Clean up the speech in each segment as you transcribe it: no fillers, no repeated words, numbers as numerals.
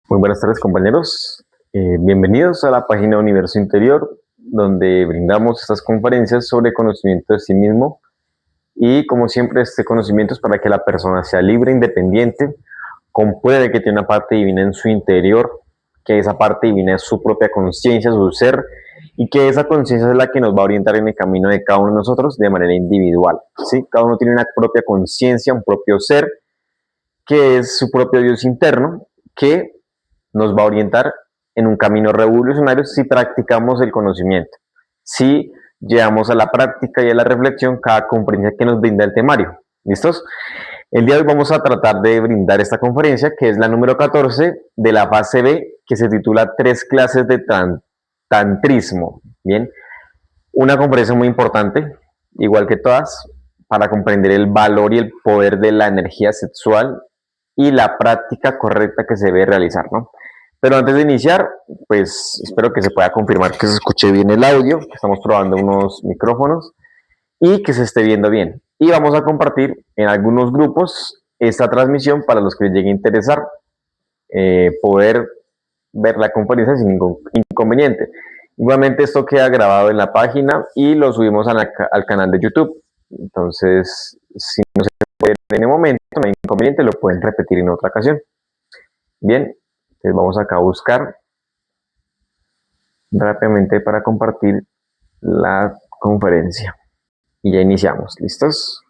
Muy buenas tardes, compañeros. Bienvenidos a la página Universo Interior, donde brindamos estas conferencias sobre conocimiento de sí mismo y, como siempre, este conocimiento es para que la persona sea libre, independiente, compruebe que tiene una parte divina en su interior, que esa parte divina es su propia conciencia, su ser, y que esa conciencia es la que nos va a orientar en el camino de cada uno de nosotros de manera individual. ¿Sí? Cada uno tiene una propia conciencia, un propio ser, que es su propio Dios interno, que nos va a orientar en un camino revolucionario si practicamos el conocimiento, si llevamos a la práctica y a la reflexión cada conferencia que nos brinda el temario. ¿Listos? El día de hoy vamos a tratar de brindar esta conferencia, que es la número 14 de la fase B, que se titula Tres clases de tantrismo. Bien, una conferencia muy importante, igual que todas, para comprender el valor y el poder de la energía sexual y la práctica correcta que se debe realizar, ¿no? Pero antes de iniciar, pues espero que se pueda confirmar que se escuche bien el audio, que estamos probando unos micrófonos y que se esté viendo bien. Y vamos a compartir en algunos grupos esta transmisión para los que les llegue a interesar poder ver la conferencia sin ningún inconveniente. Igualmente esto queda grabado en la página y lo subimos al canal de YouTube. Entonces, si no se puede en el momento, no hay inconveniente, lo pueden repetir en otra ocasión. Bien, entonces vamos acá a buscar rápidamente para compartir la conferencia. Y ya iniciamos. ¿Listos?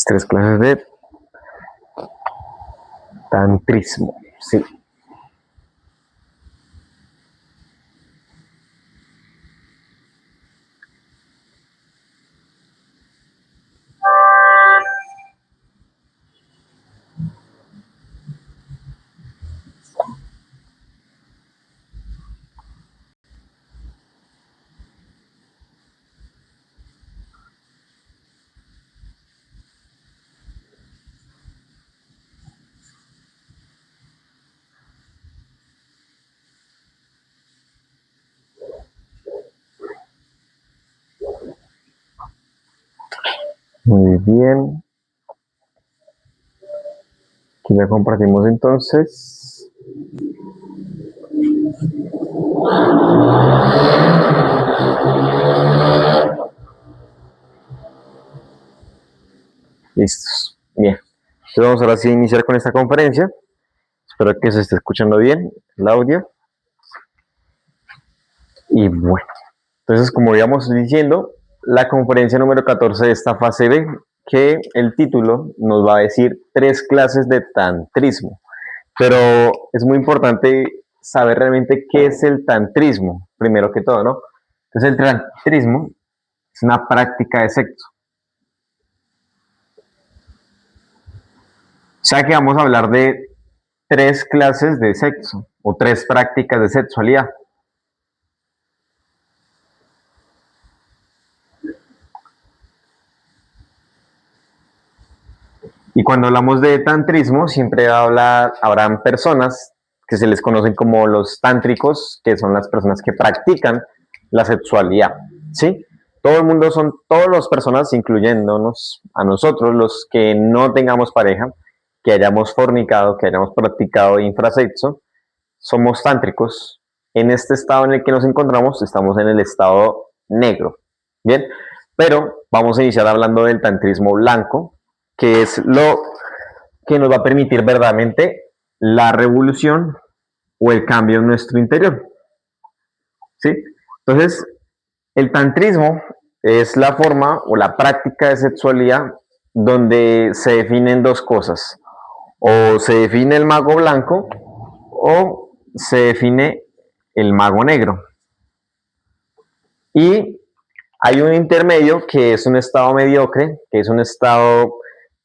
Tres clases de tantrismo. Sí. Muy bien. Aquí ya compartimos entonces. Listos. Bien. Entonces vamos ahora sí a iniciar con esta conferencia. Espero que se esté escuchando bien el audio. Y bueno, entonces como íbamos diciendo, la conferencia número 14 de esta fase B, que el título nos va a decir tres clases de tantrismo. Pero es muy importante saber realmente qué es el tantrismo, primero que todo, ¿no? Entonces el tantrismo es una práctica de sexo. O sea que vamos a hablar de 3 clases de sexo o 3 prácticas de sexualidad. Y cuando hablamos de tantrismo, siempre habrán personas que se les conocen como los tántricos, que son las personas que practican la sexualidad, ¿sí? Todo el mundo son, todas las personas, incluyéndonos a nosotros, los que no tengamos pareja, que hayamos fornicado, que hayamos practicado infrasexo, somos tántricos. En este estado en el que nos encontramos, estamos en el estado negro, ¿bien? Pero vamos a iniciar hablando del tantrismo blanco, que es lo que nos va a permitir verdaderamente la revolución o el cambio en nuestro interior, ¿sí? Entonces, el tantrismo es la forma o la práctica de sexualidad donde se definen 2 cosas. O se define el mago blanco o se define el mago negro. Y hay un intermedio que es un estado mediocre, que es un estado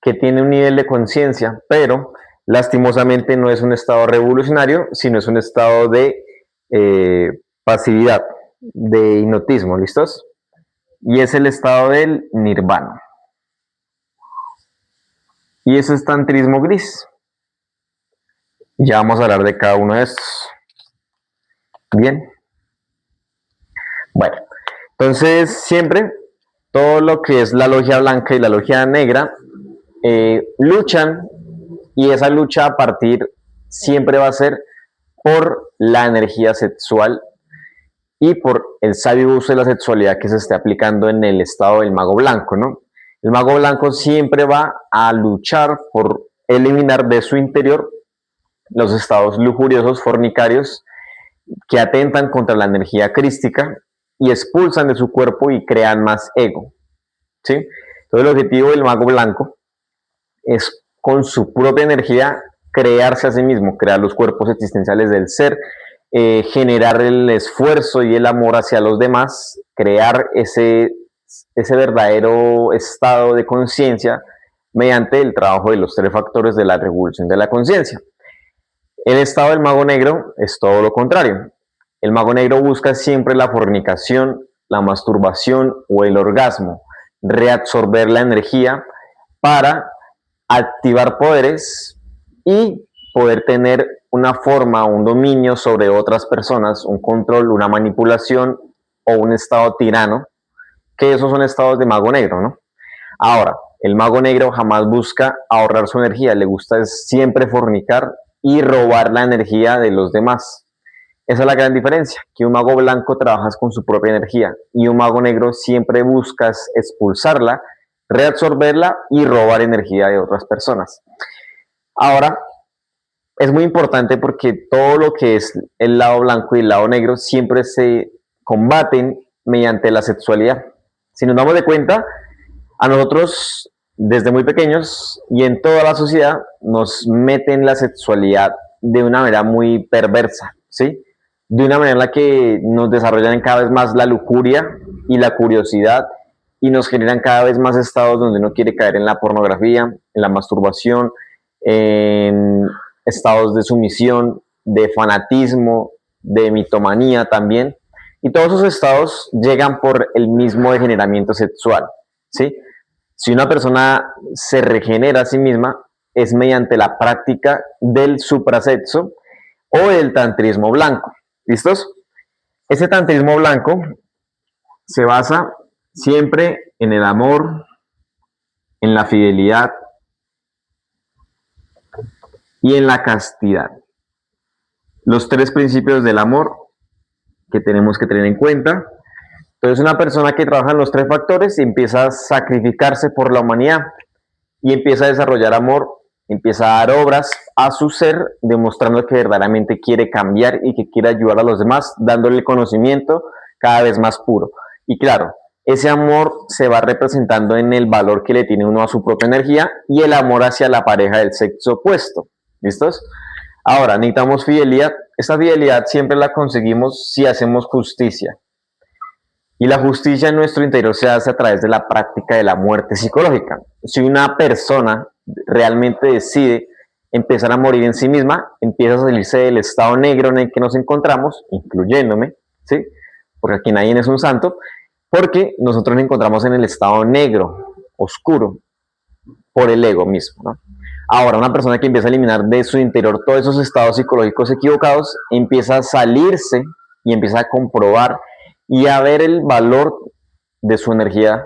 que tiene un nivel de conciencia, pero lastimosamente no es un estado revolucionario, sino es un estado de pasividad, de hipnotismo, ¿listos? Y es el estado del nirvana. Y eso es tantrismo gris. Ya vamos a hablar de cada uno de estos. Bien. Bueno, entonces siempre todo lo que es la logia blanca y la logia negra luchan, y esa lucha a partir siempre va a ser por la energía sexual y por el sabio uso de la sexualidad que se esté aplicando en el estado del mago blanco, ¿no? El mago blanco siempre va a luchar por eliminar de su interior los estados lujuriosos, fornicarios, que atentan contra la energía crística y expulsan de su cuerpo y crean más ego, ¿sí? Entonces el objetivo del mago blanco es con su propia energía crearse a sí mismo, crear los cuerpos existenciales del ser, generar el esfuerzo y el amor hacia los demás, crear ese verdadero estado de conciencia mediante el trabajo de los 3 factores de la revolución de la conciencia. El estado del mago negro es todo lo contrario. El mago negro busca siempre la fornicación, la masturbación o el orgasmo, reabsorber la energía para activar poderes y poder tener una forma, un dominio sobre otras personas, un control, una manipulación o un estado tirano, que esos son estados de mago negro, ¿no? Ahora, el mago negro jamás busca ahorrar su energía, le gusta siempre fornicar y robar la energía de los demás. Esa es la gran diferencia, que un mago blanco trabaja con su propia energía y un mago negro siempre buscas expulsarla, reabsorberla y robar energía de otras personas. Ahora, es muy importante porque todo lo que es el lado blanco y el lado negro siempre se combaten mediante la sexualidad. Si nos damos de cuenta, a nosotros desde muy pequeños y en toda la sociedad nos meten la sexualidad de una manera muy perversa, ¿sí? De una manera en la que nos desarrollan cada vez más la lujuria y la curiosidad y nos generan cada vez más estados donde uno quiere caer en la pornografía, en la masturbación, en estados de sumisión, de fanatismo, de mitomanía también. Y todos esos estados llegan por el mismo degeneramiento sexual, ¿sí? Si una persona se regenera a sí misma, es mediante la práctica del suprasexo o del tantrismo blanco. ¿Listos? Ese tantrismo blanco se basa siempre en el amor, en la fidelidad y en la castidad. Los 3 principios del amor que tenemos que tener en cuenta. Entonces, una persona que trabaja en los 3 factores empieza a sacrificarse por la humanidad y empieza a desarrollar amor, empieza a dar obras a su ser, demostrando que verdaderamente quiere cambiar y que quiere ayudar a los demás, dándole el conocimiento cada vez más puro. Y claro, ese amor se va representando en el valor que le tiene uno a su propia energía y el amor hacia la pareja del sexo opuesto. ¿Listos? Ahora, necesitamos fidelidad. Esta fidelidad siempre la conseguimos si hacemos justicia. Y la justicia en nuestro interior se hace a través de la práctica de la muerte psicológica. Si una persona realmente decide empezar a morir en sí misma, empieza a salirse del estado negro en el que nos encontramos, incluyéndome, ¿sí? Porque aquí nadie es un santo, porque nosotros nos encontramos en el estado negro, oscuro, por el ego mismo, ¿no? Ahora, una persona que empieza a eliminar de su interior todos esos estados psicológicos equivocados, empieza a salirse y empieza a comprobar y a ver el valor de su energía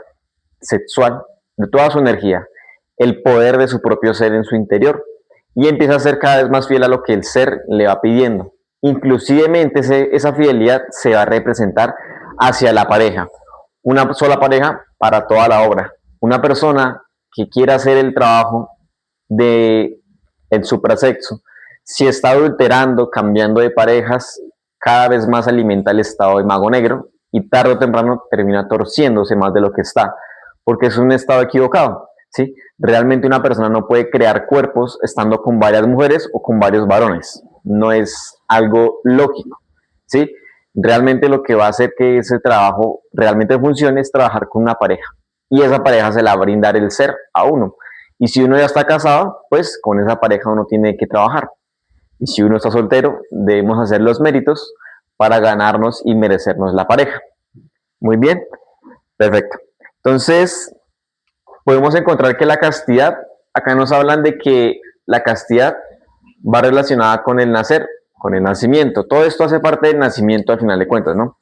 sexual, de toda su energía, el poder de su propio ser en su interior, y empieza a ser cada vez más fiel a lo que el ser le va pidiendo. Inclusivemente esa fidelidad se va a representar hacia la pareja, una sola pareja para toda la obra. Una persona que quiera hacer el trabajo de el suprasexo, si está adulterando, cambiando de parejas, cada vez más alimenta el estado de mago negro y tarde o temprano termina torciéndose más de lo que está, porque es un estado equivocado, ¿sí? Realmente una persona no puede crear cuerpos estando con varias mujeres o con varios varones, no es algo lógico, ¿sí? Realmente lo que va a hacer que ese trabajo realmente funcione es trabajar con una pareja, y esa pareja se la va a brindar el ser a uno. Y si uno ya está casado, pues con esa pareja uno tiene que trabajar. Y si uno está soltero, debemos hacer los méritos para ganarnos y merecernos la pareja. Muy bien, perfecto. Entonces, podemos encontrar que la castidad, acá nos hablan de que la castidad va relacionada con el nacer, con el nacimiento. Todo esto hace parte del nacimiento al final de cuentas, ¿no?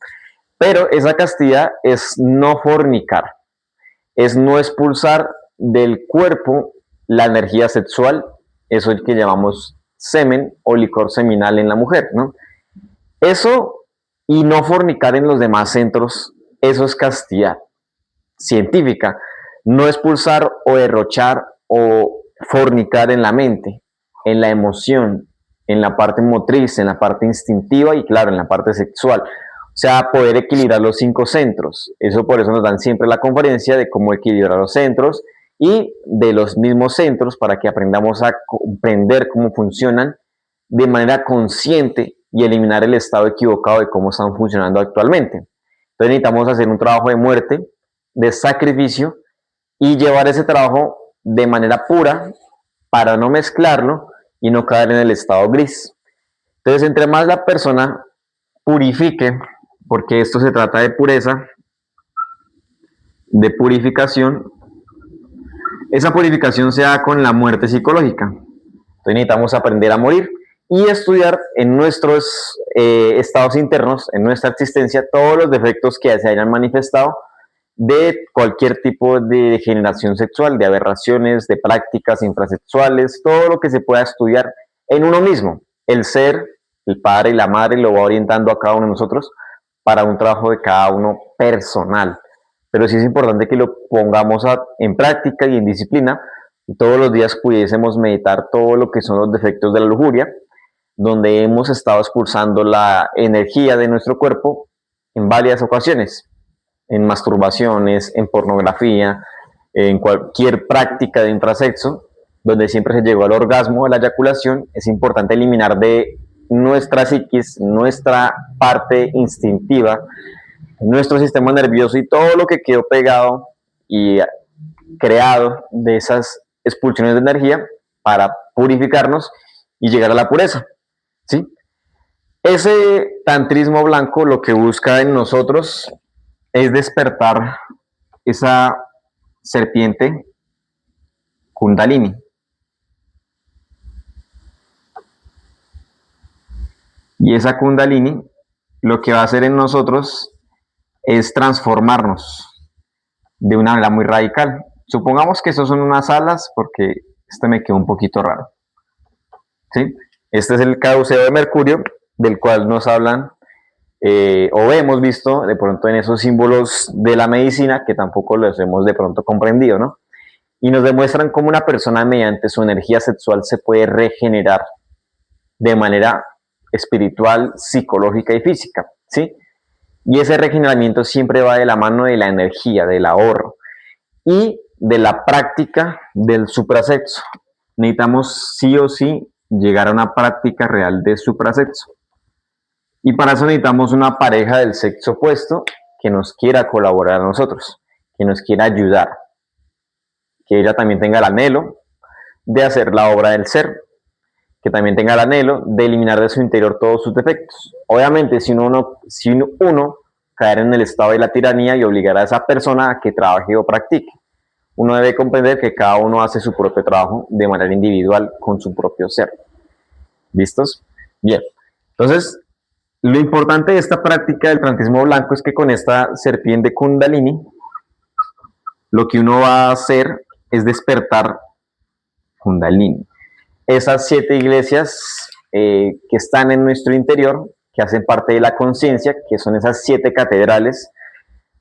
Pero esa castidad es no fornicar, es no expulsar del cuerpo la energía sexual, eso es que llamamos semen o licor seminal en la mujer, ¿no? Eso y no fornicar en los demás centros, eso es castidad científica. No expulsar o derrochar o fornicar en la mente, en la emoción, en la parte motriz, en la parte instintiva y claro, en la parte sexual. O sea, poder equilibrar los 5 centros. Eso por eso nos dan siempre la conferencia de cómo equilibrar los centros y de los mismos centros para que aprendamos a comprender cómo funcionan de manera consciente y eliminar el estado equivocado de cómo están funcionando actualmente. Entonces necesitamos hacer un trabajo de muerte, de sacrificio y llevar ese trabajo de manera pura para no mezclarlo y no caer en el estado gris. Entonces, entre más la persona purifique, porque esto se trata de pureza, de purificación, esa purificación se da con la muerte psicológica. Entonces necesitamos aprender a morir y estudiar en nuestros estados internos, en nuestra existencia, todos los defectos que se hayan manifestado de cualquier tipo de degeneración sexual, de aberraciones, de prácticas infrasexuales, todo lo que se pueda estudiar en uno mismo. El ser, el padre y la madre lo va orientando a cada uno de nosotros para un trabajo de cada uno personal. Pero sí es importante que lo pongamos en práctica y en disciplina y todos los días pudiésemos meditar todo lo que son los defectos de la lujuria, donde hemos estado expulsando la energía de nuestro cuerpo en varias ocasiones, en masturbaciones, en pornografía, en cualquier práctica de infrasexo, donde siempre se llegó al orgasmo, a la eyaculación. Es importante eliminar de nuestra psiquis, nuestra parte instintiva, nuestro sistema nervioso y todo lo que quedó pegado y creado de esas expulsiones de energía para purificarnos y llegar a la pureza, ¿sí? Ese tantrismo blanco lo que busca en nosotros es despertar esa serpiente Kundalini. Y esa Kundalini lo que va a hacer en nosotros es transformarnos de una manera muy radical. Supongamos que estos son unas alas, porque este me quedó un poquito raro, ¿sí? Este es el caduceo de Mercurio, del cual nos hablan o hemos visto de pronto en esos símbolos de la medicina que tampoco los hemos de pronto comprendido, ¿no? Y nos demuestran cómo una persona mediante su energía sexual se puede regenerar de manera espiritual, psicológica y física, ¿sí? Y ese regeneramiento siempre va de la mano de la energía, del ahorro y de la práctica del suprasexo. Necesitamos sí o sí llegar a una práctica real de suprasexo. Y para eso necesitamos una pareja del sexo opuesto que nos quiera colaborar a nosotros, que nos quiera ayudar, que ella también tenga el anhelo de hacer la obra del ser, que también tenga el anhelo de eliminar de su interior todos sus defectos. Obviamente, si uno caer en el estado de la tiranía y obligar a esa persona a que trabaje o practique, uno debe comprender que cada uno hace su propio trabajo de manera individual con su propio ser. ¿Listos? Bien. Entonces, lo importante de esta práctica del tantrismo blanco es que con esta serpiente Kundalini, lo que uno va a hacer es despertar Kundalini. Esas 7 iglesias que están en nuestro interior, que hacen parte de la conciencia, que son esas 7 catedrales,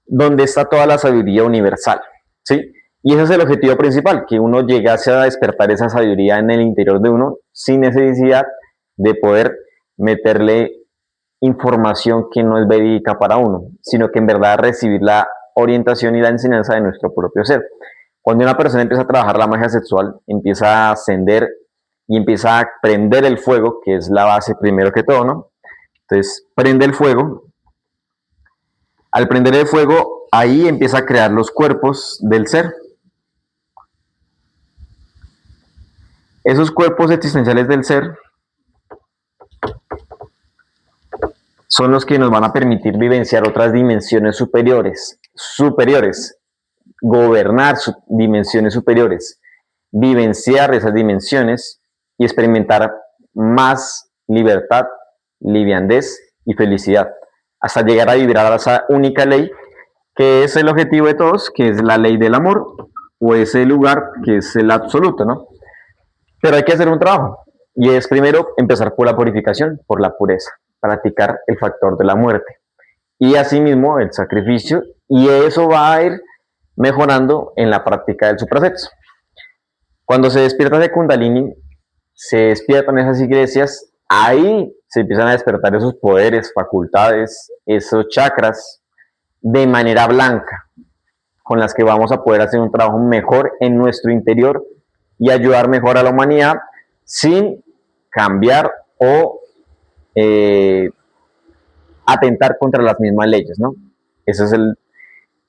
donde está toda la sabiduría universal, ¿sí? Y ese es el objetivo principal, que uno llegase a despertar esa sabiduría en el interior de uno sin necesidad de poder meterle información que no es verídica para uno, sino que en verdad recibir la orientación y la enseñanza de nuestro propio ser. Cuando una persona empieza a trabajar la magia sexual, empieza a ascender y empieza a prender el fuego, que es la base primero que todo, ¿no? Entonces, prende el fuego. Al prender el fuego, ahí empieza a crear los cuerpos del ser. Esos cuerpos existenciales del ser son los que nos van a permitir vivenciar otras dimensiones superiores, gobernar dimensiones superiores, vivenciar esas dimensiones y experimentar más libertad, liviandez y felicidad, hasta llegar a vibrar a esa única ley que es el objetivo de todos, que es la ley del amor, o ese lugar que es el absoluto, ¿no? Pero hay que hacer un trabajo, y es primero empezar por la purificación, por la pureza, practicar el factor de la muerte, y asimismo el sacrificio, y eso va a ir mejorando en la práctica del suprasexo. Cuando se despierta de Kundalini, se despiertan esas iglesias, ahí se empiezan a despertar esos poderes, facultades, esos chakras de manera blanca, con las que vamos a poder hacer un trabajo mejor en nuestro interior y ayudar mejor a la humanidad sin cambiar o atentar contra las mismas leyes, ¿no? Ese es el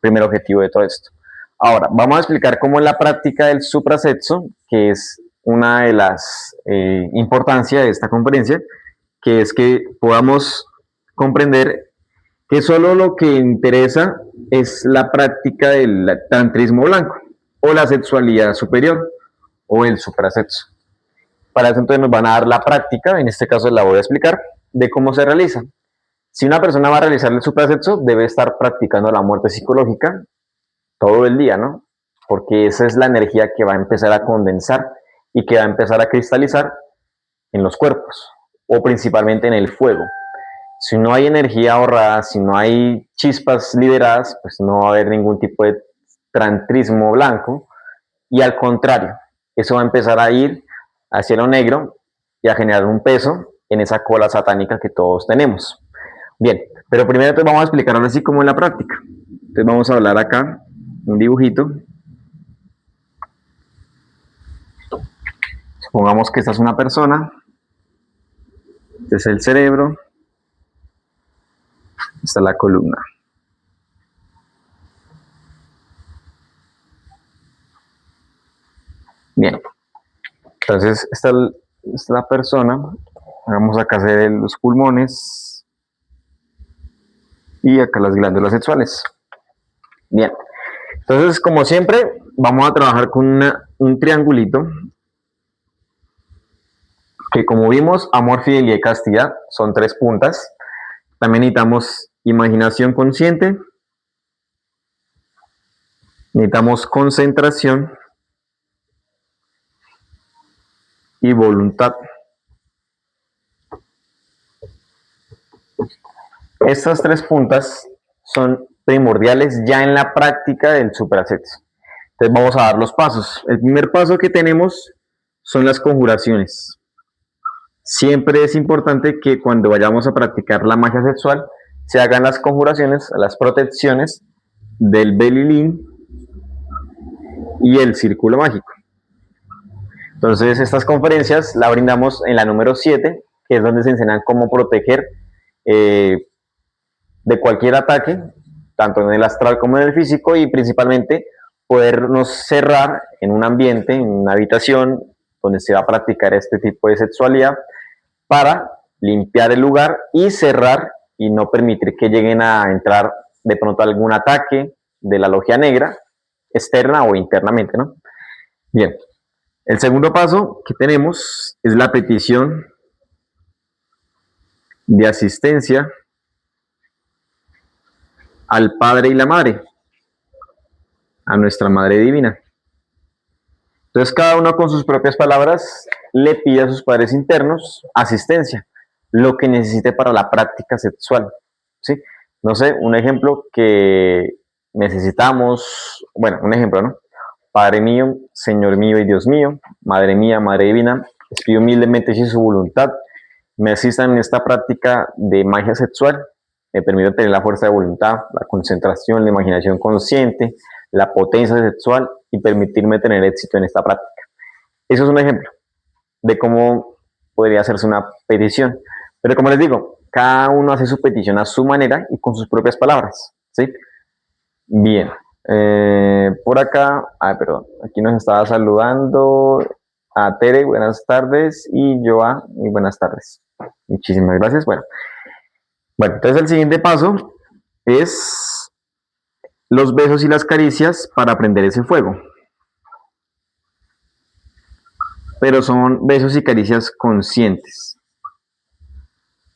primer objetivo de todo esto. Ahora, vamos a explicar cómo es la práctica del suprasexo, que es una de las importancias de esta conferencia, que es que podamos comprender que solo lo que interesa es la práctica del tantrismo blanco, o la sexualidad superior, o el suprasexo. Para eso entonces nos van a dar la práctica, en este caso la voy a explicar, de cómo se realiza. Si una persona va a realizar el suprasexo, debe estar practicando la muerte psicológica todo el día, ¿no? Porque esa es la energía que va a empezar a condensar y que va a empezar a cristalizar en los cuerpos, o principalmente en el fuego. Si no hay energía ahorrada, si no hay chispas liberadas, pues no va a haber ningún tipo de tantrismo blanco, y al contrario, eso va a empezar a ir hacia lo negro y a generar un peso en esa cola satánica que todos tenemos. Bien, pero primero te vamos a explicar ahora sí cómo es la práctica. Entonces vamos a hablar acá, un dibujito. Supongamos que esta es una persona, este es el cerebro, esta es la columna. Bien, entonces esta es la persona. Vamos acá a hacer los pulmones y acá las glándulas sexuales. Bien, entonces como siempre vamos a trabajar con un triangulito que, como vimos, amor, fidelidad y castidad son 3 puntas. También necesitamos imaginación consciente, necesitamos concentración y voluntad. Estas 3 puntas son primordiales ya en la práctica del suprasexo. Entonces vamos a dar los pasos. El primer paso que tenemos son las conjuraciones. Siempre es importante que cuando vayamos a practicar la magia sexual se hagan las conjuraciones, las protecciones del Belilín y el círculo mágico. Entonces estas conferencias las brindamos en la número 7, que es donde se enseñan cómo proteger de cualquier ataque tanto en el astral como en el físico, y principalmente podernos cerrar en un ambiente, en una habitación donde se va a practicar este tipo de sexualidad para limpiar el lugar y cerrar y no permitir que lleguen a entrar de pronto algún ataque de la logia negra, externa o internamente, ¿no? Bien, el segundo paso que tenemos es la petición de asistencia al Padre y la Madre, a nuestra Madre Divina. Entonces cada uno con sus propias palabras le pide a sus padres internos asistencia, lo que necesite para la práctica sexual. ¿Sí? No sé, un ejemplo que necesitamos, bueno, un ejemplo, ¿no? Padre mío, Señor mío y Dios mío, Madre mía, Madre divina, les pido humildemente si su voluntad me asistan en esta práctica de magia sexual, me permita tener la fuerza de voluntad, la concentración, la imaginación consciente, la potencia sexual y permitirme tener éxito en esta práctica. Eso es un ejemplo de cómo podría hacerse una petición. Pero como les digo, cada uno hace su petición a su manera y con sus propias palabras. ¿Sí? Bien. Por acá, perdón, aquí nos estaba saludando a Tere, buenas tardes, y Joa, muy buenas tardes. Muchísimas gracias. Bueno, entonces el siguiente paso es los besos y las caricias para prender ese fuego. Pero son besos y caricias conscientes.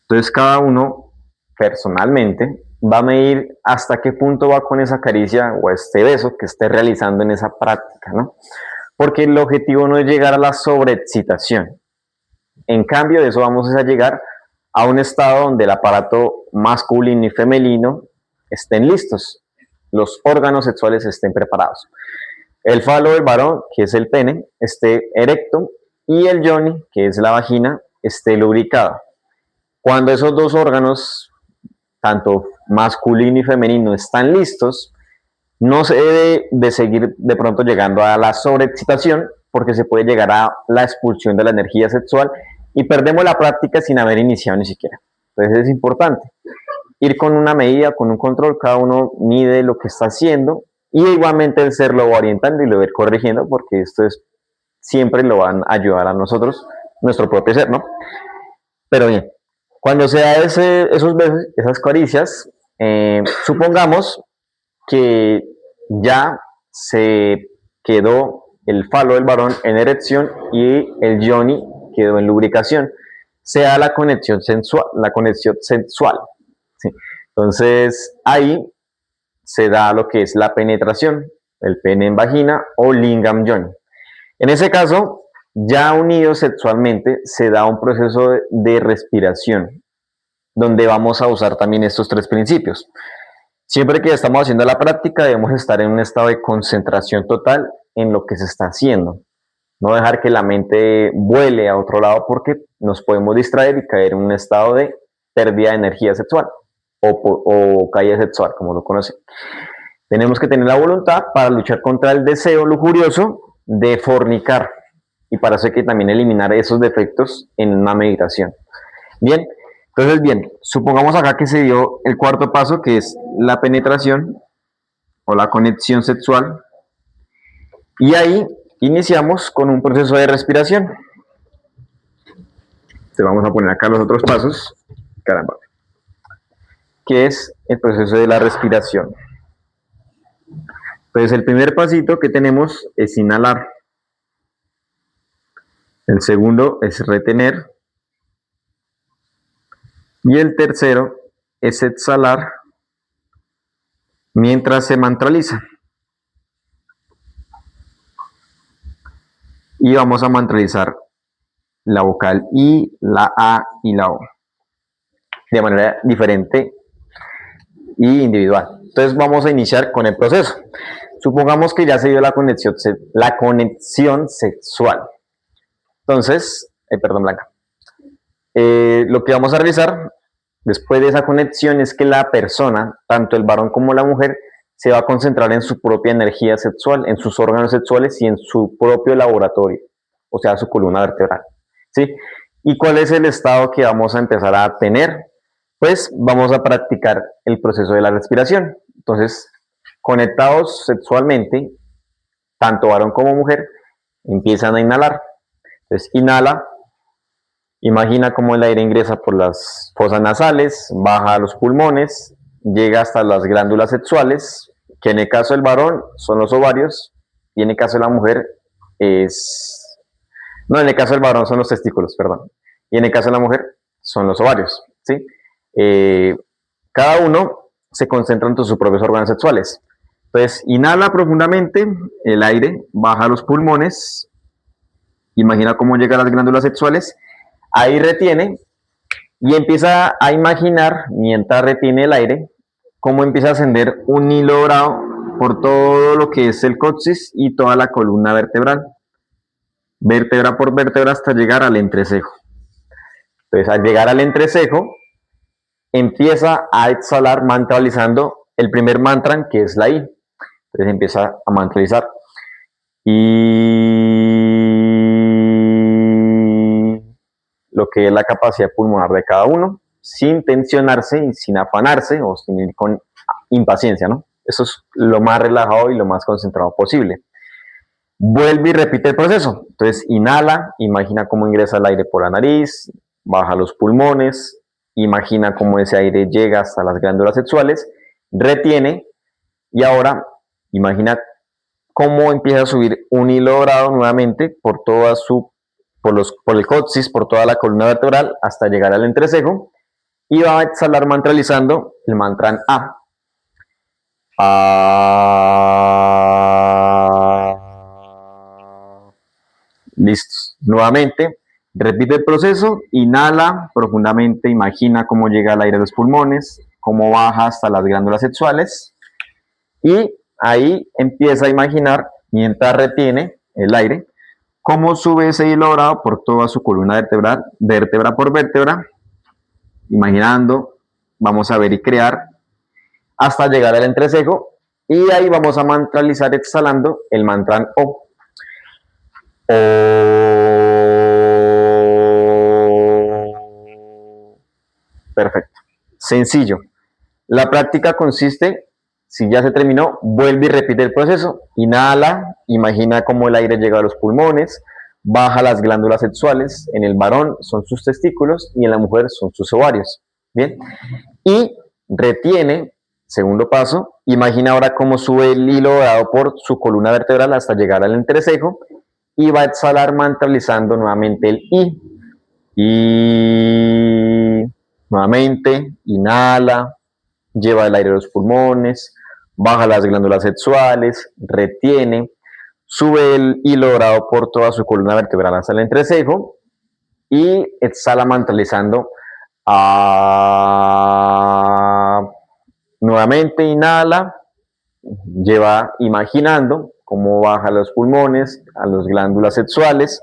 Entonces cada uno personalmente va a medir hasta qué punto va con esa caricia o este beso que esté realizando en esa práctica, ¿no? Porque el objetivo no es llegar a la sobreexcitación. En cambio de eso vamos a llegar a un estado donde el aparato masculino y femenino estén listos, los órganos sexuales estén preparados. El falo del varón, que es el pene, esté erecto y el yoni, que es la vagina, esté lubricado. Cuando esos dos órganos, tanto masculino y femenino, están listos, no se debe de seguir de pronto llegando a la sobreexcitación, porque se puede llegar a la expulsión de la energía sexual y perdemos la práctica sin haber iniciado ni siquiera. Entonces es importante ir con una medida, con un control, cada uno mide lo que está haciendo y igualmente el ser lo va orientando y lo va a ir corrigiendo, porque esto es, siempre lo van a ayudar a nosotros, nuestro propio ser, ¿no? Pero bien, cuando se da esos besos, esas caricias, supongamos que ya se quedó el falo del varón en erección y el yoni quedó en lubricación. Se da la conexión sensual, ¿sí? Entonces ahí se da lo que es la penetración, el pene en vagina o lingam yoni. En ese caso, ya unidos sexualmente, se da un proceso de respiración, donde vamos a usar también estos tres principios. Siempre que estamos haciendo la práctica, debemos estar en un estado de concentración total en lo que se está haciendo. No dejar que la mente vuele a otro lado, porque nos podemos distraer y caer en un estado de pérdida de energía sexual o caída sexual, como lo conocen. Tenemos que tener la voluntad para luchar contra el deseo lujurioso de fornicar, y para eso hay que también eliminar esos defectos en una meditación. Bien, entonces bien, supongamos acá que se dio el cuarto paso, que es la penetración o la conexión sexual, y ahí iniciamos con un proceso de respiración. Entonces vamos a poner acá los otros pasos, caramba, que es el proceso de la respiración. Entonces el primer pasito que tenemos es inhalar. El segundo es retener. Y el tercero es exhalar mientras se mantraliza. Y vamos a mantralizar la vocal I, la A y la O de manera diferente y individual. Entonces vamos a iniciar con el proceso. Supongamos que ya se dio la conexión sexual. Entonces, perdón, Blanca. Lo que vamos a realizar después de esa conexión es que la persona, tanto el varón como la mujer, se va a concentrar en su propia energía sexual, en sus órganos sexuales y en su propio laboratorio, o sea, su columna vertebral. ¿Sí? ¿Y cuál es el estado que vamos a empezar a tener? Pues vamos a practicar el proceso de la respiración. Entonces, conectados sexualmente, tanto varón como mujer, empiezan a inhalar. Entonces, inhala, imagina cómo el aire ingresa por las fosas nasales, baja a los pulmones, llega hasta las glándulas sexuales, que en el caso del varón son los ovarios, y en el caso de la mujer es... No, en el caso del varón son los testículos, perdón. Y en el caso de la mujer son los ovarios, ¿sí? Cada uno se concentra en sus propios órganos sexuales. Entonces, inhala profundamente el aire, baja a los pulmones, imagina cómo llega a las glándulas sexuales, ahí retiene y empieza a imaginar, mientras retiene el aire, cómo empieza a ascender un hilo dorado por todo lo que es el coxis y toda la columna vertebral, vértebra por vértebra hasta llegar al entrecejo. Entonces, al llegar al entrecejo, empieza a exhalar mantralizando el primer mantra, que es la I. Entonces empieza a mantralizar. Y lo que es la capacidad pulmonar de cada uno, sin tensionarse y sin afanarse o sin ir con impaciencia, ¿no? Eso es lo más relajado y lo más concentrado posible. Vuelve y repite el proceso. Entonces inhala, imagina cómo ingresa el aire por la nariz, baja los pulmones, imagina cómo ese aire llega hasta las glándulas sexuales, retiene y ahora imagina cómo empieza a subir un hilo dorado nuevamente por el coxis, por toda la columna vertebral hasta llegar al entrecejo y va a exhalar mantralizando el mantra A. Listos. Nuevamente, repite el proceso, inhala profundamente, imagina cómo llega el aire a los pulmones, cómo baja hasta las glándulas sexuales y ahí empieza a imaginar, mientras retiene el aire, cómo sube ese hilo dorado por toda su columna vertebral, vértebra por vértebra, imaginando, vamos a ver y crear, hasta llegar al entrecejo, y ahí vamos a mantralizar exhalando el mantra O. Perfecto. Sencillo. La práctica consiste, si ya se terminó, vuelve y repite el proceso. Inhala, imagina cómo el aire llega a los pulmones, baja las glándulas sexuales. En el varón son sus testículos y en la mujer son sus ovarios. Bien. Y retiene, segundo paso, imagina ahora cómo sube el hilo dorado por su columna vertebral hasta llegar al entrecejo y va a exhalar mantralizando nuevamente el I. Y nuevamente, inhala, lleva el aire a los pulmones, baja las glándulas sexuales, retiene, sube el hilo dorado por toda su columna vertebral hasta el entrecejo y exhala mantralizando nuevamente inhala, lleva imaginando cómo baja los pulmones, a las glándulas sexuales,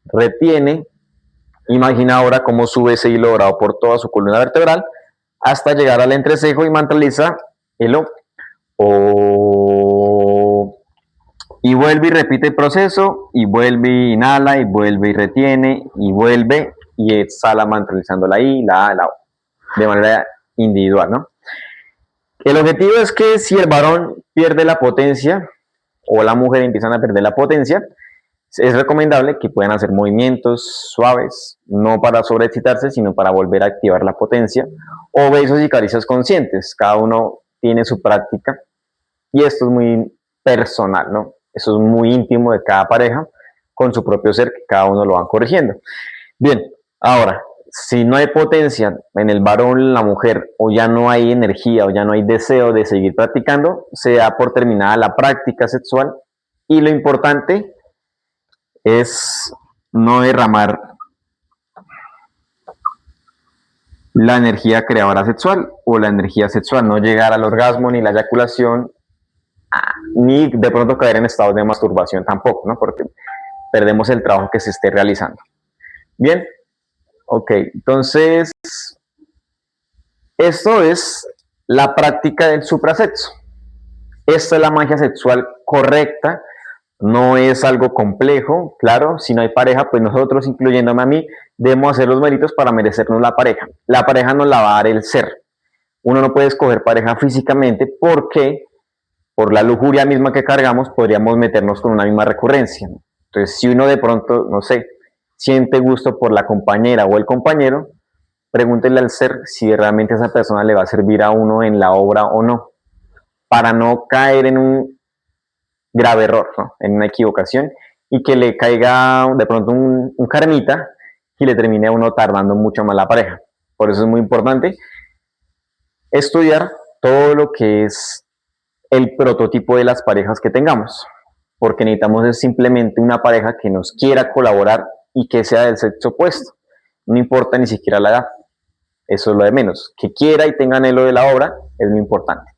retiene, imagina ahora cómo sube ese hilo dorado por toda su columna vertebral hasta llegar al entrecejo y mantraliza el O. Y vuelve y repite el proceso, y vuelve y inhala, y vuelve y retiene, y vuelve y exhala mantralizando la I, la A, la O, de manera individual, ¿no? El objetivo es que si el varón pierde la potencia o la mujer empiezan a perder la potencia, es recomendable que puedan hacer movimientos suaves, no para sobreexcitarse, sino para volver a activar la potencia, o besos y caricias conscientes. Cada uno tiene su práctica y esto es muy personal, ¿no? Eso es muy íntimo de cada pareja con su propio ser, que cada uno lo va corrigiendo. Bien, ahora, si no hay potencia en el varón, en la mujer, o ya no hay energía, o ya no hay deseo de seguir practicando, se da por terminada la práctica sexual y lo importante es no derramar la energía creadora sexual o la energía sexual, no llegar al orgasmo ni la eyaculación, ni de pronto caer en estados de masturbación tampoco, ¿no? Porque perdemos el trabajo que se esté realizando. Bien, ok, entonces esto es la práctica del suprasexo. Esta es la magia sexual correcta, no es algo complejo, claro, si no hay pareja, pues nosotros, incluyéndome a mí, debemos hacer los méritos para merecernos la pareja. La pareja nos la va a dar el ser. uno no puede escoger pareja físicamente porque por la lujuria misma que cargamos podríamos meternos con una misma recurrencia. Entonces, si uno de pronto, no sé, siente gusto por la compañera o el compañero, pregúntele al ser si realmente esa persona le va a servir a uno en la obra o no, para no caer en un grave error, ¿no? En una equivocación y que le caiga de pronto un karmita y le termine a uno tardando mucho más la pareja. Por eso es muy importante estudiar todo lo que es el prototipo de las parejas que tengamos, porque necesitamos es simplemente una pareja que nos quiera colaborar y que sea del sexo opuesto. No importa ni siquiera la edad, eso es lo de menos. Que quiera y tenga anhelo de la obra es muy importante.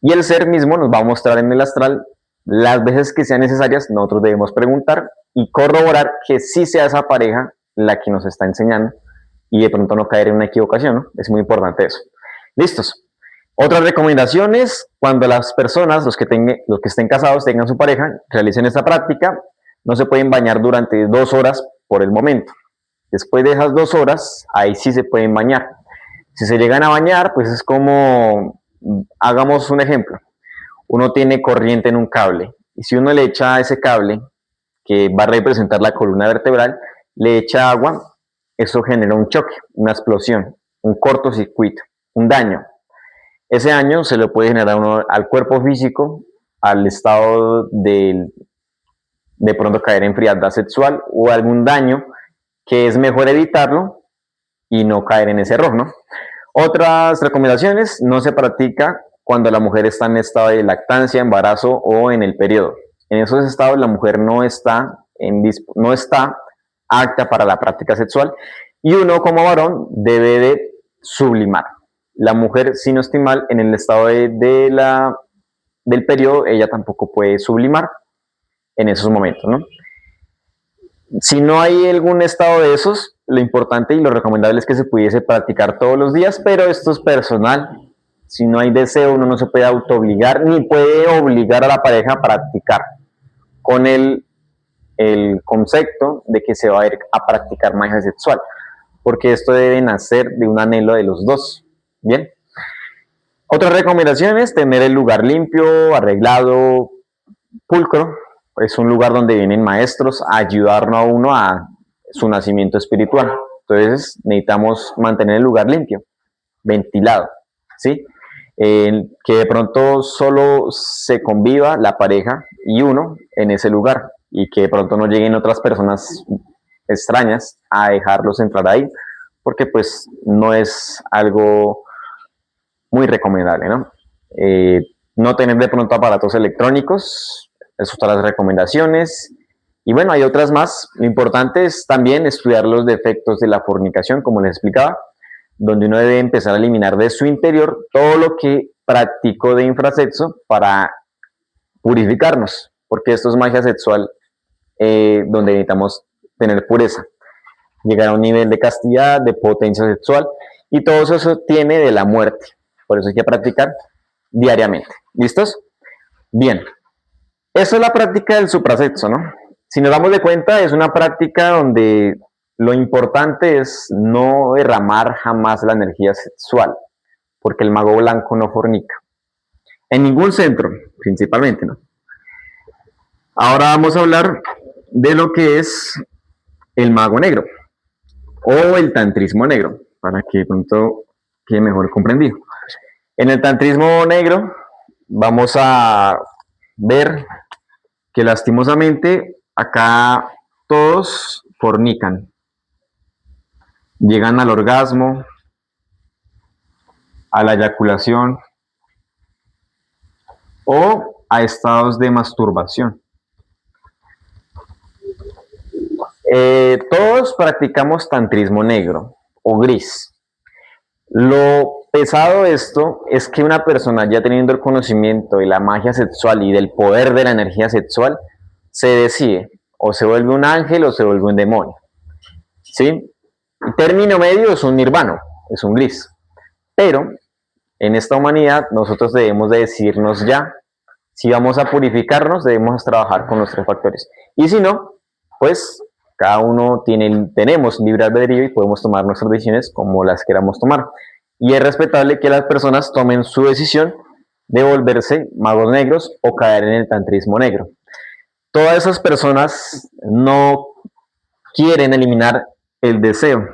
Y el ser mismo nos va a mostrar en el astral las veces que sean necesarias. Nosotros debemos preguntar y corroborar que sí sea esa pareja la que nos está enseñando y de pronto no caer en una equivocación, ¿no? Es muy importante eso. Listos. Otras recomendaciones, cuando las personas, los que estén casados, tengan su pareja, realicen esta práctica, no se pueden bañar durante 2 horas por el momento. Después de esas 2 horas, ahí sí se pueden bañar. Si se llegan a bañar, pues es como, hagamos un ejemplo, uno tiene corriente en un cable, y si uno le echa ese cable, que va a representar la columna vertebral, le echa agua, eso genera un choque, una explosión, un cortocircuito, un daño. Ese daño se le puede generar uno al cuerpo físico, al estado de pronto caer en frialdad sexual o algún daño que es mejor evitarlo y no caer en ese error, ¿no? Otras recomendaciones, no se practica cuando la mujer está en estado de lactancia, embarazo o en el periodo. En esos estados la mujer no está apta para la práctica sexual y uno como varón debe de sublimar. La mujer, si no estoy mal, en el estado del periodo, ella tampoco puede sublimar en esos momentos, ¿no? Si no hay algún estado de esos, lo importante y lo recomendable es que se pudiese practicar todos los días, pero esto es personal. Si no hay deseo, uno no se puede autoobligar ni puede obligar a la pareja a practicar con el concepto de que se va a ir a practicar magia sexual, porque esto debe nacer de un anhelo de los dos. Bien. Otras recomendaciones, tener el lugar limpio, arreglado, pulcro. Es un lugar donde vienen maestros a ayudarnos a uno a su nacimiento espiritual. Entonces necesitamos mantener el lugar limpio, ventilado, ¿sí? Que de pronto solo se conviva la pareja y uno en ese lugar y que de pronto no lleguen otras personas extrañas a dejarlos entrar ahí, porque pues no es algo muy recomendable, ¿no? No tener de pronto aparatos electrónicos, es otra de las recomendaciones. Y bueno, hay otras más. Lo importante es también estudiar los defectos de la fornicación, como les explicaba, donde uno debe empezar a eliminar de su interior todo lo que practicó de infrasexo para purificarnos, porque esto es magia sexual donde necesitamos tener pureza, llegar a un nivel de castidad, de potencia sexual, y todo eso se obtiene de la muerte. Por eso hay que practicar diariamente. ¿Listos? Bien. Eso es la práctica del suprasexo, ¿no? Si nos damos de cuenta, es una práctica donde lo importante es no derramar jamás la energía sexual, porque el mago blanco no fornica. En ningún centro, principalmente, ¿no? Ahora vamos a hablar de lo que es el mago negro o el tantrismo negro, para que pronto quede mejor comprendido. En el tantrismo negro vamos a ver que lastimosamente acá todos fornican, llegan al orgasmo, a la eyaculación o a estados de masturbación. Todos practicamos tantrismo negro o gris. Lo pesado de esto es que una persona ya teniendo el conocimiento de la magia sexual y del poder de la energía sexual, se decide o se vuelve un ángel o se vuelve un demonio. ¿Sí? El término medio es un nirvano, es un gris. Pero en esta humanidad nosotros debemos de decidirnos ya. Si vamos a purificarnos, debemos trabajar con los 3 factores. Y si no, pues cada uno tenemos libre albedrío y podemos tomar nuestras decisiones como las queramos tomar. y es respetable que las personas tomen su decisión de volverse magos negros o caer en el tantrismo negro. Todas esas personas no quieren eliminar el deseo,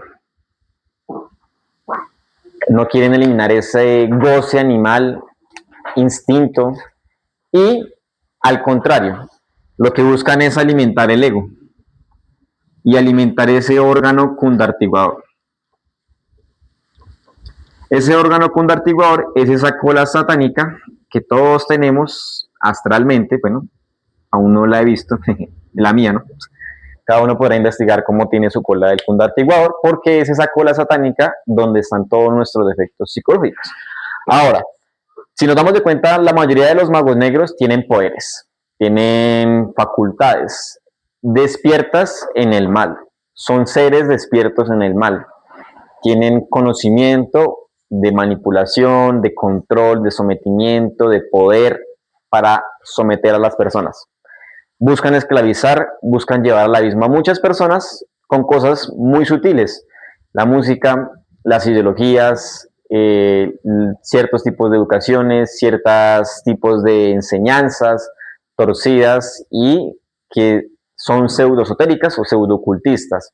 no quieren eliminar ese goce animal, instinto, y al contrario, lo que buscan es alimentar el ego y alimentar ese órgano cundartiguador. Ese órgano cundartiguador es esa cola satánica que todos tenemos astralmente. Bueno, aún no la he visto, la mía, ¿no? Cada uno podrá investigar cómo tiene su cola del cundartiguador, porque es esa cola satánica donde están todos nuestros defectos psicológicos. Ahora, si nos damos de cuenta, la mayoría de los magos negros tienen poderes, tienen facultades despiertas en el mal, son seres despiertos en el mal, tienen conocimiento de manipulación, de control, de sometimiento, de poder para someter a las personas. Buscan esclavizar, buscan llevar al abismo a muchas personas con cosas muy sutiles. La música, las ideologías, ciertos tipos de educaciones, ciertos tipos de enseñanzas torcidas y que son pseudo-esotéricas o pseudo-ocultistas.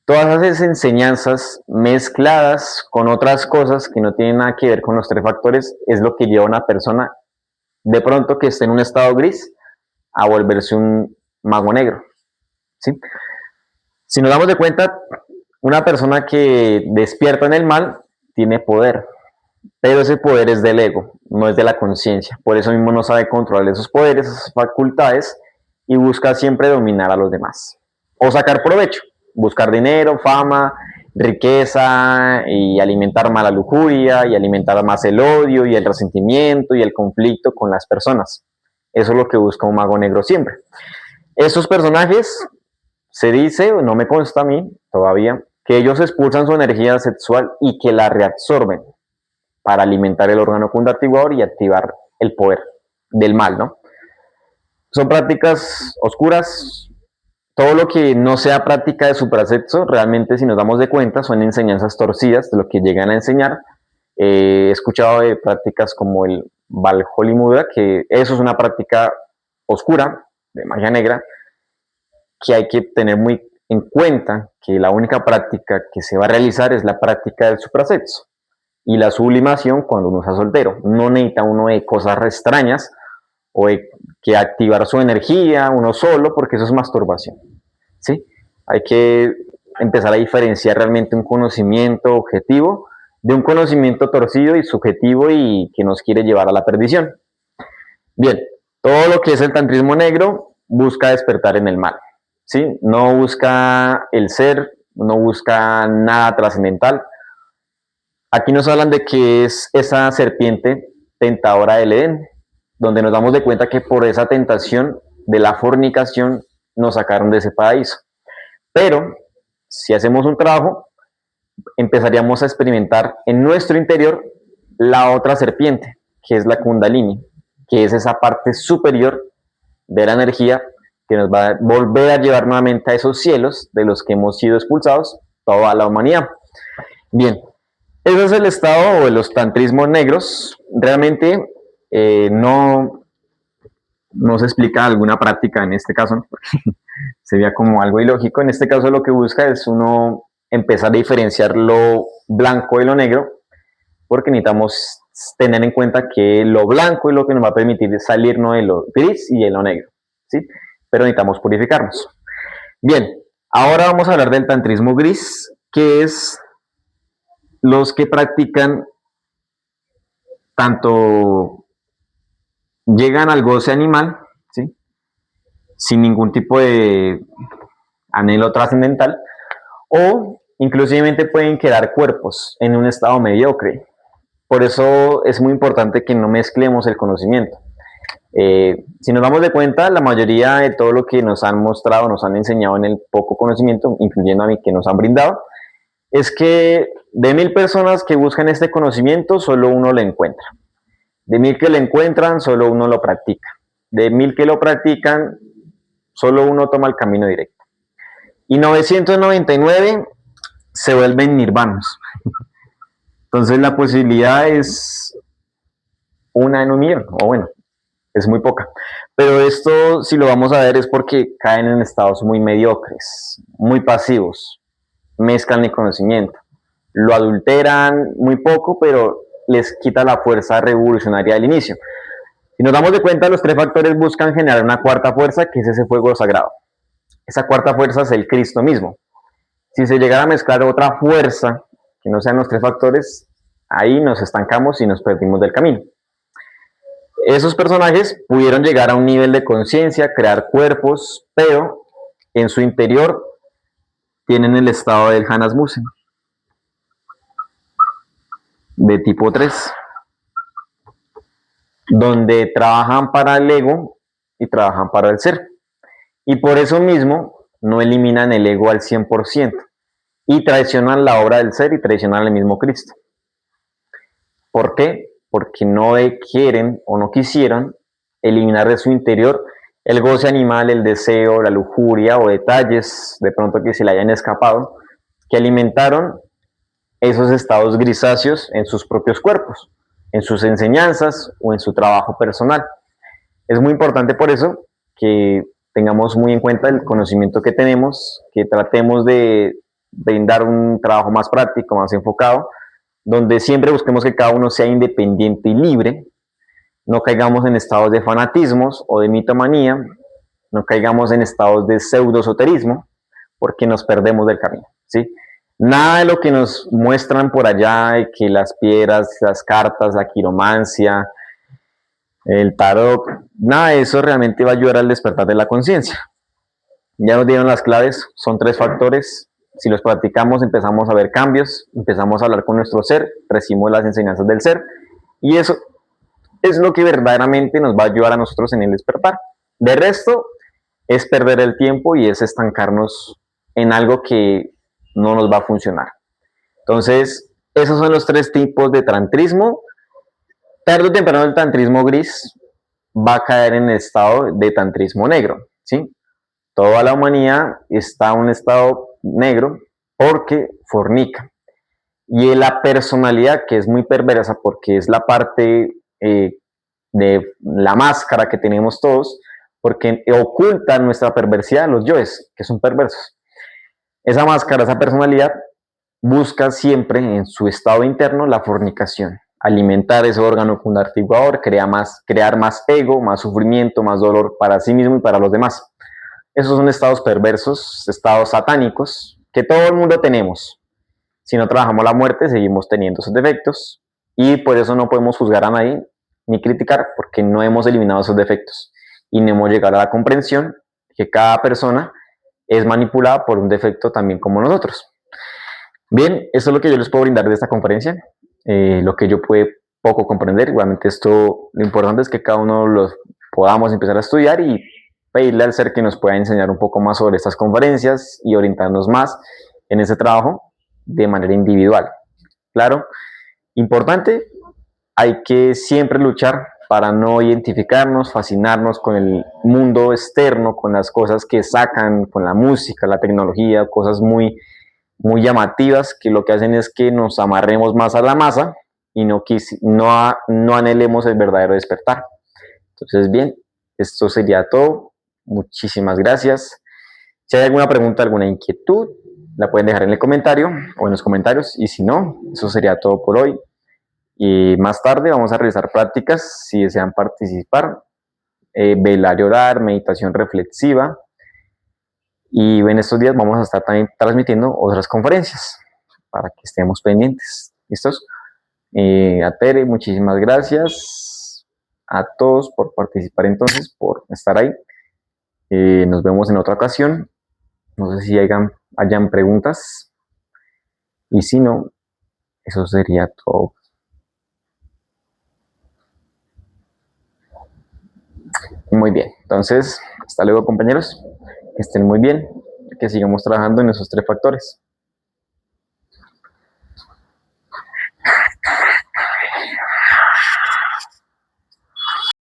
Todas esas enseñanzas mezcladas con otras cosas que no tienen nada que ver con los tres factores es lo que lleva a una persona de pronto que esté en un estado gris a volverse un mago negro, ¿sí? Si nos damos de cuenta, una persona que despierta en el mal tiene poder, pero ese poder es del ego, no es de la conciencia. Por eso mismo no sabe controlar esos poderes, esas facultades, y busca siempre dominar a los demás o sacar provecho, buscar dinero, fama, riqueza, y alimentar más la lujuria y alimentar más el odio y el resentimiento y el conflicto con las personas. Eso es lo que busca un mago negro siempre. Estos personajes, se dice, no me consta a mí todavía, que ellos expulsan su energía sexual y que la reabsorben para alimentar el órgano cundartiguador y activar el poder del mal, ¿no? Son prácticas oscuras. Todo lo que no sea práctica de suprasexo, realmente, si nos damos de cuenta, son enseñanzas torcidas de lo que llegan a enseñar. He escuchado de prácticas como el Valhalla Mudra, que eso es una práctica oscura, de magia negra, que hay que tener muy en cuenta que la única práctica que se va a realizar es la práctica del suprasexo y la sublimación cuando uno está soltero. No necesita uno de cosas extrañas o de que activar su energía uno solo, porque eso es masturbación, ¿sí? Hay que empezar a diferenciar realmente un conocimiento objetivo de un conocimiento torcido y subjetivo y que nos quiere llevar a la perdición. Bien, todo lo que es el tantrismo negro busca despertar en el mal, ¿sí? No busca el ser, no busca nada trascendental. Aquí nos hablan de que es esa serpiente tentadora del Edén, donde nos damos de cuenta que por esa tentación de la fornicación nos sacaron de ese paraíso. Pero si hacemos un trabajo, empezaríamos a experimentar en nuestro interior la otra serpiente, que es la Kundalini, que es esa parte superior de la energía que nos va a volver a llevar nuevamente a esos cielos de los que hemos sido expulsados toda la humanidad. Bien, ese es el estado de los tantrismos negros. Realmente no se explica alguna práctica en este caso, ¿no? Sería como algo ilógico. En este caso lo que busca es uno empezar a diferenciar lo blanco de lo negro, porque necesitamos tener en cuenta que lo blanco es lo que nos va a permitir salirnos de lo gris y de lo negro, ¿sí? Pero necesitamos purificarnos. Bien, ahora vamos a hablar del tantrismo gris, que es los que practican tanto llegan al goce animal, ¿sí? Sin ningún tipo de anhelo trascendental, o inclusivamente pueden quedar cuerpos en un estado mediocre. Por eso es muy importante que no mezclemos el conocimiento. Si nos damos de cuenta, la mayoría de todo lo que nos han mostrado, nos han enseñado en el poco conocimiento, incluyendo a mí que nos han brindado, es que de 1000 personas que buscan este conocimiento, solo uno lo encuentra. De 1000 que lo encuentran, solo uno lo practica. De 1000 que lo practican, solo uno toma el camino directo. Y 999 se vuelven nirvanos. Entonces la posibilidad es una en un millón, o bueno, es muy poca. Pero esto, si lo vamos a ver, es porque caen en estados muy mediocres, muy pasivos, mezclan el conocimiento, lo adulteran muy poco, pero les quita la fuerza revolucionaria del inicio. Si nos damos de cuenta, los tres factores buscan generar una cuarta fuerza, que es ese fuego sagrado. Esa cuarta fuerza es el Cristo mismo. Si se llegara a mezclar otra fuerza, que no sean los tres factores, ahí nos estancamos y nos perdimos del camino. Esos personajes pudieron llegar a un nivel de conciencia, crear cuerpos, pero en su interior tienen el estado del Hannas Musen, de tipo 3, donde trabajan para el ego y trabajan para el ser. Y por eso mismo no eliminan el ego al 100% y traicionan la obra del ser y traicionan al mismo Cristo. ¿Por qué? Porque no quieren o no quisieron eliminar de su interior el goce animal, el deseo, la lujuria o detalles de pronto que se le hayan escapado, que alimentaron esos estados grisáceos en sus propios cuerpos, en sus enseñanzas o en su trabajo personal. Es muy importante por eso que tengamos muy en cuenta el conocimiento que tenemos, que tratemos de brindar un trabajo más práctico, más enfocado, donde siempre busquemos que cada uno sea independiente y libre, no caigamos en estados de fanatismos o de mitomanía, no caigamos en estados de pseudoesoterismo, porque nos perdemos del camino, ¿sí? Nada de lo que nos muestran por allá, que las piedras, las cartas, la quiromancia, el tarot, nada de eso realmente va a ayudar al despertar de la conciencia. Ya nos dieron las claves, son tres factores. Si los practicamos, empezamos a ver cambios, empezamos a hablar con nuestro ser, recibimos las enseñanzas del ser, y eso es lo que verdaderamente nos va a ayudar a nosotros en el despertar. De resto, es perder el tiempo y es estancarnos en algo que no nos va a funcionar. Entonces, esos son los tres tipos de tantrismo. Tarde o temprano el tantrismo gris va a caer en el estado de tantrismo negro, ¿sí? Toda la humanidad está en un estado negro porque fornica. Y la personalidad, que es muy perversa porque es la parte de la máscara que tenemos todos, porque oculta nuestra perversidad, los yoes, que son perversos. Esa máscara, esa personalidad, busca siempre en su estado interno la fornicación, alimentar ese órgano cundartiguador, crear más ego, más sufrimiento, más dolor para sí mismo y para los demás. Esos son estados perversos, estados satánicos, que todo el mundo tenemos. Si no trabajamos la muerte, seguimos teniendo esos defectos y por eso no podemos juzgar a nadie ni criticar porque no hemos eliminado esos defectos y no hemos llegado a la comprensión que cada persona es manipulada por un defecto también como nosotros. Bien, eso es lo que yo les puedo brindar de esta conferencia, lo que yo pude poco comprender. Igualmente esto, lo importante es que cada uno lo podamos empezar a estudiar y pedirle al ser que nos pueda enseñar un poco más sobre estas conferencias y orientarnos más en ese trabajo de manera individual. Claro, importante, hay que siempre luchar para no identificarnos, fascinarnos con el mundo externo, con las cosas que sacan, con la música, la tecnología, cosas muy llamativas que lo que hacen es que nos amarremos más a la masa y no anhelemos el verdadero despertar. Entonces, bien, esto sería todo. Muchísimas gracias. Si hay alguna pregunta, alguna inquietud, la pueden dejar en el comentario o en los comentarios. Y si no, eso sería todo por hoy. Y más tarde vamos a realizar prácticas si desean participar. Velar y orar, meditación reflexiva. Y en estos días vamos a estar también transmitiendo otras conferencias para que estemos pendientes. ¿Listos? A Tere, muchísimas gracias a todos por participar entonces, por estar ahí. Nos vemos en otra ocasión. No sé si hayan preguntas. Y si no, eso sería todo. Muy bien. Entonces, hasta luego, compañeros. Que estén muy bien. Que sigamos trabajando en esos tres factores.